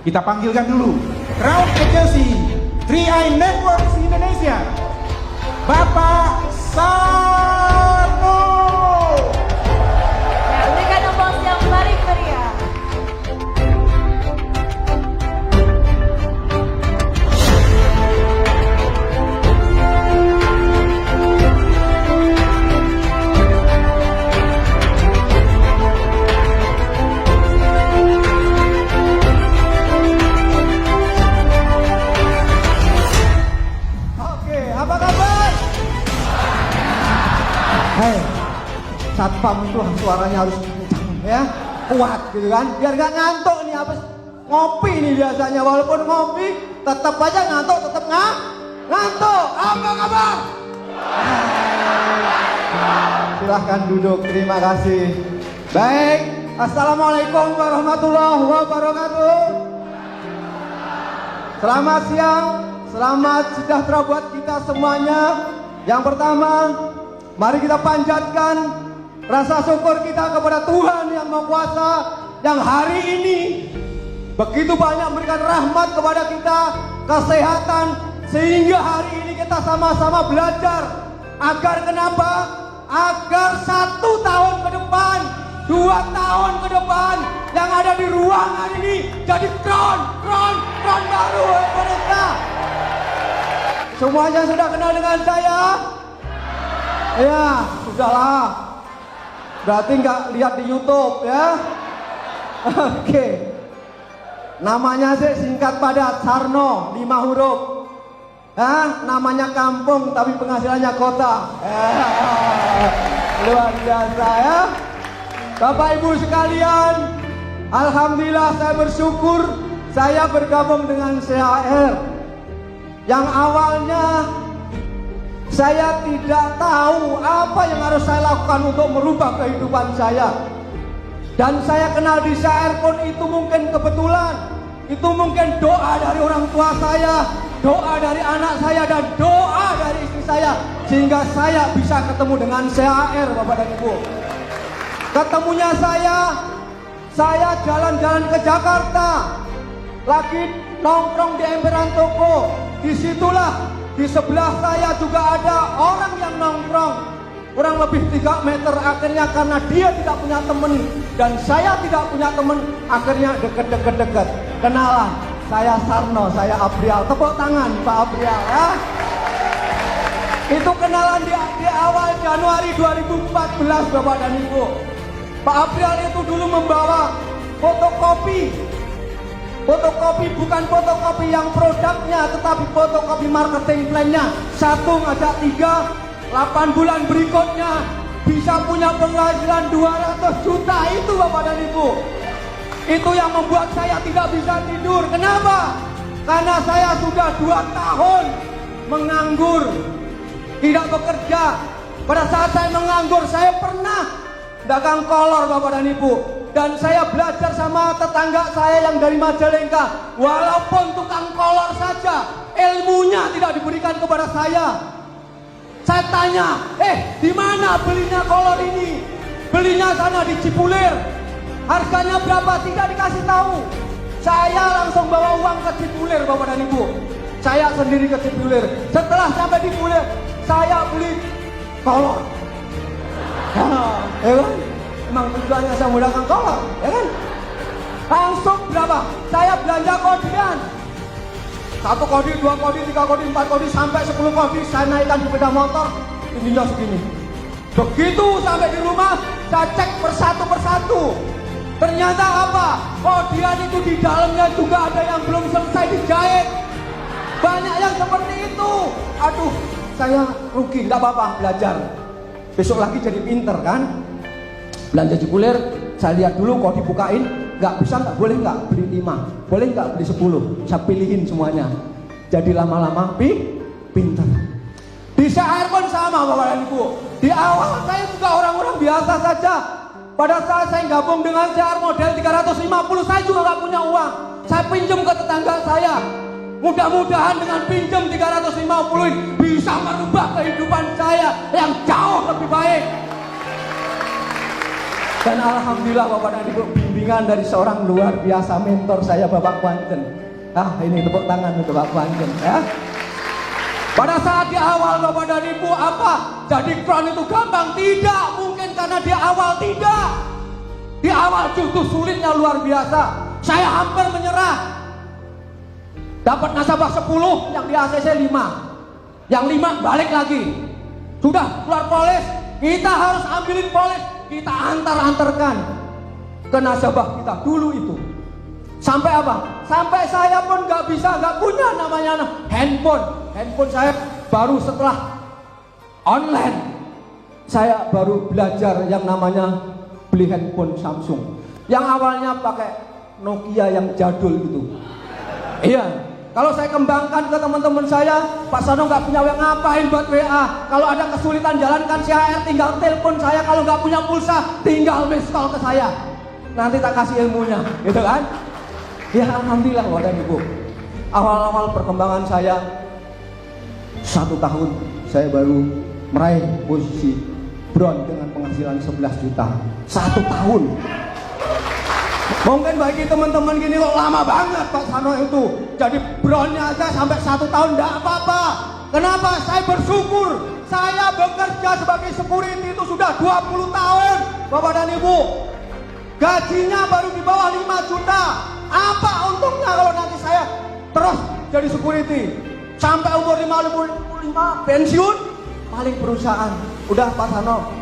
Kita panggilkan dulu Crown Agency 3i Networks Indonesia, Bapak Sarno. Ya, berikan applause yang paling meriah. Satpam itu suaranya harus kencang ya, kuat gitu kan, biar gak ngantuk nih. Habis ngopi nih biasanya, walaupun ngopi tetap aja ngantuk, tetap ngantuk. Apa kabar? Silahkan duduk, terima kasih. Baik, assalamualaikum warahmatullahi wabarakatuh. Selamat siang, selamat sejahtera buat kita semuanya. Yang pertama, mari kita panjatkan rasa syukur kita kepada Tuhan Yang Maha Kuasa yang hari ini begitu banyak memberikan rahmat kepada kita, kesehatan, sehingga hari ini kita sama-sama belajar agar kenapa? Agar 1 tahun ke depan, 2 tahun ke depan yang ada di ruangan ini jadi crown baru Indonesia. Semuanya sudah kenal dengan saya? Ya, sudahlah. Berarti nggak lihat di YouTube ya? Oke. Namanya sih singkat padat, Sarno, 5 huruf. Namanya kampung tapi penghasilannya kota. Luar biasa ya. Bapak Ibu sekalian, alhamdulillah saya bersyukur saya bergabung dengan CHR. Yang awalnya saya tidak tahu apa yang harus saya lakukan untuk merubah kehidupan saya. Dan saya kenal di CHR pun itu mungkin kebetulan. Itu mungkin doa dari orang tua saya, doa dari anak saya, dan doa dari istri saya. Sehingga saya bisa ketemu dengan CHR, Bapak dan Ibu. Ketemunya saya jalan-jalan ke Jakarta. Lagi nongkrong di emperan toko. Disitulah di sebelah saya juga ada orang yang nongkrong, kurang lebih 3 meter. Akhirnya karena dia tidak punya teman dan saya tidak punya teman, akhirnya deket. Kenalan, saya Sarno, saya Abrial. Tepuk tangan Pak Abrial ya. Itu kenalan di awal Januari 2014 Bapak dan Ibu. Pak Abrial itu dulu membawa fotokopi bukan fotokopi yang produknya, tetapi fotokopi marketing plan-nya. 1 ngajak 3, 8 bulan berikutnya bisa punya penghasilan 200 juta. Itu Bapak dan Ibu. Itu yang membuat saya tidak bisa tidur. Kenapa? Karena saya sudah 2 tahun menganggur, tidak bekerja. Pada saat saya menganggur, saya pernah dagang kolor Bapak dan Ibu. Dan saya belajar sama tetangga saya yang dari Majalengka. Walaupun tukang kolor saja, ilmunya tidak diberikan kepada saya. Saya tanya, di mana belinya kolor ini? Belinya sana di Cipulir. Harganya berapa? Tidak dikasih tahu. Saya langsung bawa uang ke Cipulir Bapak dan Ibu. Saya sendiri ke Cipulir. Setelah sampai di Cipulir, saya beli kolor. Ya kan? Emang tujuannya saya menggunakan kolor, ya kan? Langsung berapa? Saya belanja kodian. 1 kodi, 2 kodi, 3 kodi, 4 kodi, sampai 10 kodi. Saya naikkan di sepeda motor, ininya segini. Begitu sampai di rumah, saya cek persatu. Ternyata apa? Kodian itu di dalamnya juga ada yang belum selesai dijahit. Banyak yang seperti itu. Aduh, saya rugi, tidak apa-apa, belajar. Besok lagi jadi pinter kan? Belanja Cipulir, saya lihat dulu kok dibukain, nggak bisa, nggak boleh, nggak beli 5, boleh nggak beli 10, saya pilihin semuanya. Jadi lama-lama pinter. Di CHR pun sama Bapak dan Ibu. Di awal saya juga orang-orang biasa saja. Pada saat saya gabung dengan CHR model 350, saya juga nggak punya uang. Saya pinjam ke tetangga saya. Mudah-mudahan dengan pinjam 350 ini bisa merubah kehidupan saya yang jauh lebih baik. Dan alhamdulillah Bapak dan Ibu, bimbingan dari seorang luar biasa mentor saya, Bapak Kuanten. Ini tepuk tangan untuk Bapak Kuanten ya. Pada saat di awal Bapak dan Ibu, apa? Jadi crown itu gampang? Tidak, mungkin karena di awal tidak. Di awal justru sulitnya luar biasa. Saya hampir menyerah. Dapat nasabah 10, yang di ACC 5. Yang 5 balik lagi. Sudah keluar polis, kita harus ambilin polis, kita antar-antarkan ke nasabah kita dulu itu. Sampai apa? Sampai saya pun nggak punya namanya handphone. Handphone saya baru setelah online. Saya baru belajar yang namanya beli handphone Samsung. Yang awalnya pakai Nokia yang jadul gitu. Iya. Kalau saya kembangkan ke teman-teman saya, Pak Sano nggak punya ngapain buat WA. Kalau ada kesulitan jalankan CHR, tinggal telepon saya. Kalau nggak punya pulsa, tinggal miss call ke saya. Nanti tak kasih ilmunya, gitu kan? Ya alhamdulillah Bapak dan Ibu. Awal-awal perkembangan saya 1 tahun saya baru meraih posisi bron dengan penghasilan 11 juta. 1 tahun. Mungkin bagi teman-teman gini kok lama banget Pak Sano itu. Jadi bronnya aja sampai 1 tahun enggak apa-apa. Kenapa? Saya bersyukur. Saya bekerja sebagai security itu sudah 20 tahun Bapak dan Ibu. Gajinya baru di bawah 5 juta. Apa untungnya kalau nanti saya terus jadi security sampai umur 55 pensiun? Paling perusahaan udah Pak Sano,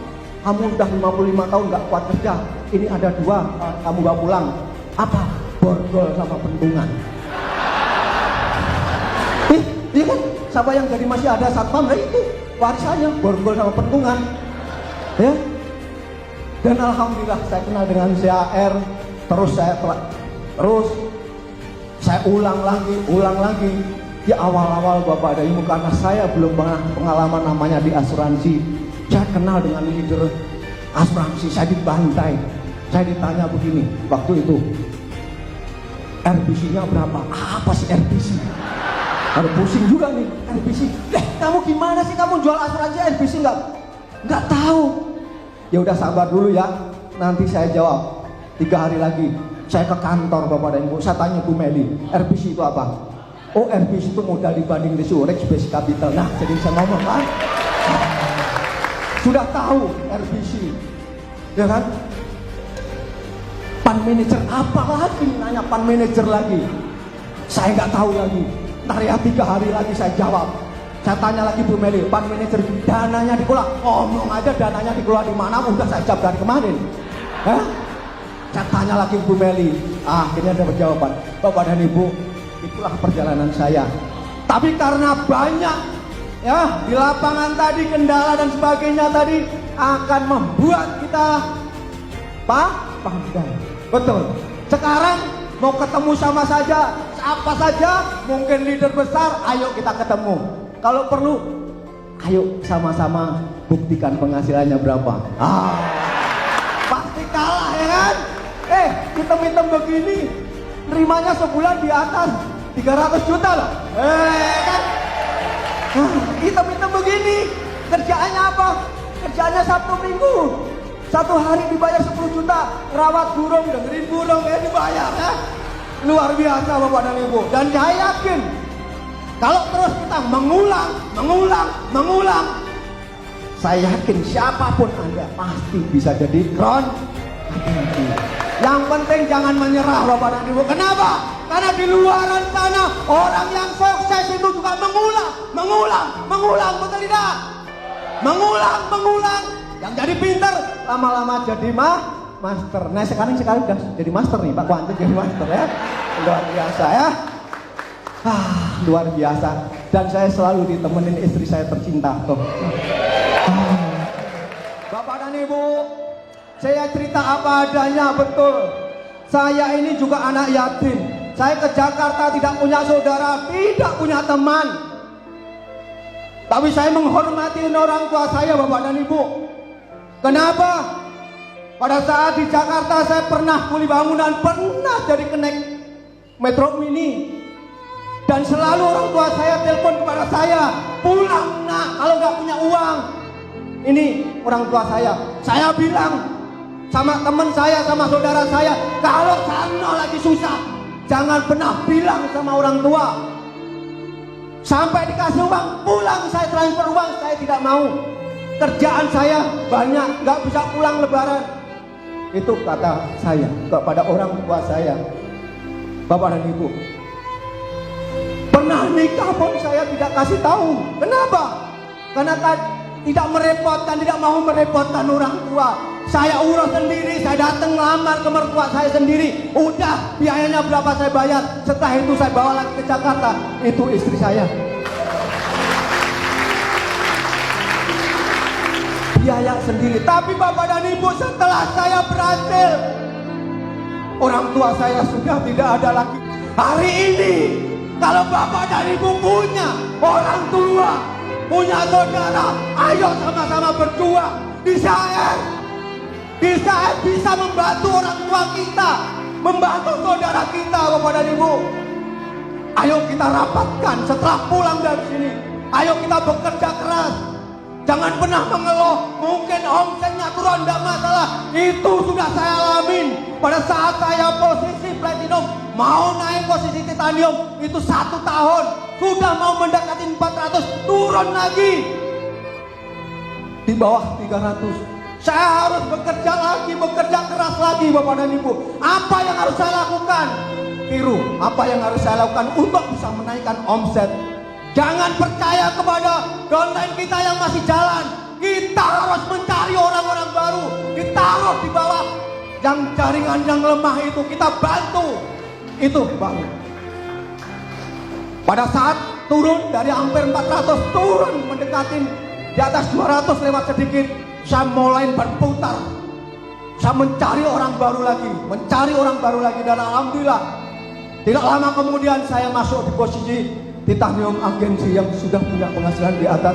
kamu udah 55 tahun nggak kuat kerja, ini ada 2 kamu gak pulang. Apa? Borgol sama pentungan. Iya kan? Siapa yang jadi masih ada satpam? Nah itu warisannya borgol sama pentungan ya. Dan alhamdulillah saya kenal dengan CHR. Terus saya ulang lagi di awal-awal Bapak dan Ibu, karena saya belum pernah pengalaman namanya di asuransi. Saya kenal dengan leader asuransi, saya dibantai. Saya ditanya begini waktu itu, RBC-nya berapa? Apa sih RBC? Ada pusing juga nih RBC. Kamu gimana sih, kamu jual asuransi RBC nggak tahu? Ya udah sabar dulu ya, nanti saya jawab. 3 hari lagi saya ke kantor Bapak dan Ibu, saya tanya Bu Meli, RBC itu apa? Oh RBC itu modal dibanding risiko, Rex Base Capital. Nah jadi saya ngomong kan, sudah tahu RBC, ya kan? Fund manager apa lagi? Nanya fund manager lagi, saya nggak tahu lagi. Ntar ya 3 hari lagi saya jawab. Saya tanya lagi Bu Meli, fund manager dananya dikelola, ngomong aja dananya dikelola di mana? Udah saya jawab dari kemarin. Saya tanya lagi Bu Meli, akhirnya dapat jawaban. Bapak dan Ibu, itulah perjalanan saya. Tapi karena banyak ya di lapangan tadi kendala dan sebagainya tadi akan membuat kita pandai. Betul. Sekarang mau ketemu sama saja, apa saja, mungkin leader besar, ayo kita ketemu. Kalau perlu, ayo sama-sama buktikan penghasilannya berapa. Pasti kalah ya kan? Hitam-hitam begini, nerimanya sebulan di atas 300 juta loh. Kan? Hitam-hitam begini, kerjaannya apa? Kerjaannya Sabtu Minggu. 1 hari dibayar 10 juta, rawat burung, dengerin burung ya dibayar ya. Luar biasa Bapak dan Ibu. Dan saya yakin kalau terus kita mengulang, saya yakin siapapun Anda pasti bisa jadi crown. Yang penting jangan menyerah Bapak dan Ibu. Kenapa? Karena di luaran sana orang yang sukses itu juga mengulang, betul tidak? Mengulang. Yang jadi pintar lama-lama jadi master. Nah sekarang udah jadi master nih Pak Kuanten, jadi master ya. Luar biasa ya. Luar biasa. Dan saya selalu ditemenin istri saya tercinta tuh. Bapak dan Ibu, saya cerita apa adanya, betul. Saya ini juga anak yatim. Saya ke Jakarta tidak punya saudara, tidak punya teman. Tapi saya menghormati orang tua saya Bapak dan Ibu. Kenapa? Pada saat di Jakarta saya pernah kuli bangunan, pernah jadi kenek Metro Mini. Dan selalu orang tua saya telepon kepada saya, pulang nak kalau nggak punya uang. Ini orang tua saya bilang, sama teman saya, sama saudara saya, kalau sana lagi susah, jangan pernah bilang sama orang tua. Sampai dikasih uang, pulang saya transfer uang, saya tidak mau. Kerjaan saya banyak, nggak bisa pulang lebaran. Itu kata saya kepada orang tua saya. Bapak dan Ibu, pernah nikah pun saya tidak kasih tahu. Kenapa? Karena tidak merepotkan, tidak mau merepotkan orang tua. Saya urus sendiri, saya datang lamar ke mertua saya sendiri. Udah, biayanya berapa saya bayar. Setelah itu saya bawa lagi ke Jakarta. Itu istri saya. Biaya sendiri. Tapi Bapak dan Ibu, setelah saya berhasil, orang tua saya sudah tidak ada lagi. Hari ini, kalau Bapak dan Ibu punya orang tua, punya saudara, ayo sama-sama berjuang. Di Israel bisa membantu orang tua kita, membantu saudara kita, Bapak dan Ibu. Ayo kita rapatkan setelah pulang dari sini. Ayo kita bekerja keras. Jangan pernah mengeluh, mungkin omsetnya turun, tidak masalah. Itu sudah saya alamin. Pada saat saya posisi platinum, mau naik posisi titanium, itu 1 tahun. Sudah mau mendekati 400, turun lagi. Di bawah 300. Saya harus bekerja lagi, bekerja keras lagi, Bapak dan Ibu. Apa yang harus saya lakukan? Tiru, apa yang harus saya lakukan untuk bisa menaikkan omset? Jangan percaya kepada downline kita yang masih jalan. Kita harus mencari orang-orang baru. Kita harus di bawah yang jaringan yang lemah itu kita bantu. Itu baru. Pada saat turun dari hampir 400, turun mendekati di atas 200 lewat sedikit, saya mulai berputar. Saya mencari orang baru lagi, dan alhamdulillah tidak lama kemudian saya masuk di posisi titanium agensi yang sudah punya penghasilan di atas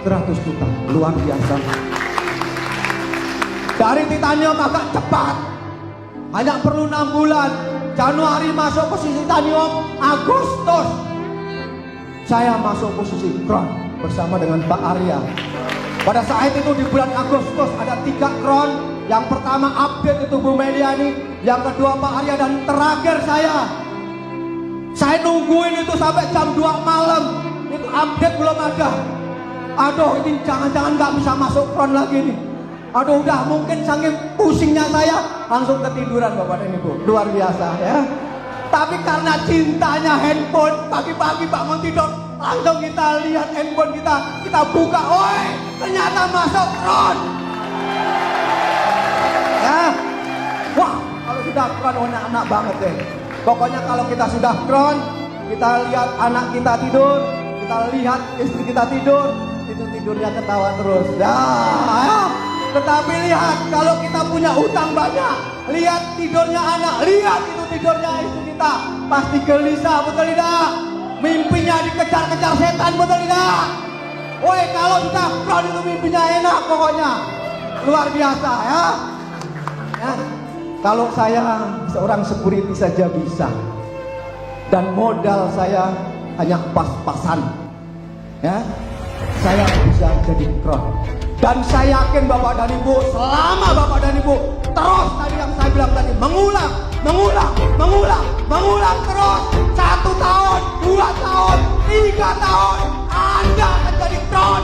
100 juta. Luar biasa. Dari titanium agak cepat, hanya perlu 6 bulan. Januari masuk posisi titanium, Agustus saya masuk posisi crown bersama dengan Pak Arya. Pada saat itu di bulan Agustus ada 3 crown. Yang pertama update itu Bu Meliani, yang kedua Pak Arya, dan terakhir saya. Saya nungguin itu sampai jam 2 malam. Itu update belum ada. Aduh, ini jangan-jangan gak bisa masuk front lagi nih. Aduh, udah mungkin saking pusingnya saya langsung ketiduran, Bapak dan Ibu. Luar biasa ya. Tapi karena cintanya handphone, pagi-pagi bangun tidur, langsung kita lihat handphone kita buka. Oi, ternyata masuk front. Ya. Wah, kalau sudah front, enak banget deh. Pokoknya kalau kita sudah crown, kita lihat anak kita tidur, kita lihat istri kita tidur, itu tidurnya ketawa terus. Ya. Tetapi lihat, kalau kita punya utang banyak, lihat tidurnya anak, lihat itu tidurnya istri kita, pasti gelisah, betul tidak? Mimpinya dikejar-kejar setan, betul tidak? Woi, kalau sudah crown itu mimpinya enak pokoknya. Luar biasa ya. Ya. Kalau saya seorang security saja bisa, dan modal saya hanya pas-pasan, ya, saya bisa jadi crown. Dan saya yakin Bapak dan Ibu, selama Bapak dan Ibu terus tadi yang saya bilang tadi, mengulang terus, 1 tahun, 2 tahun, 3 tahun, Anda akan jadi crown.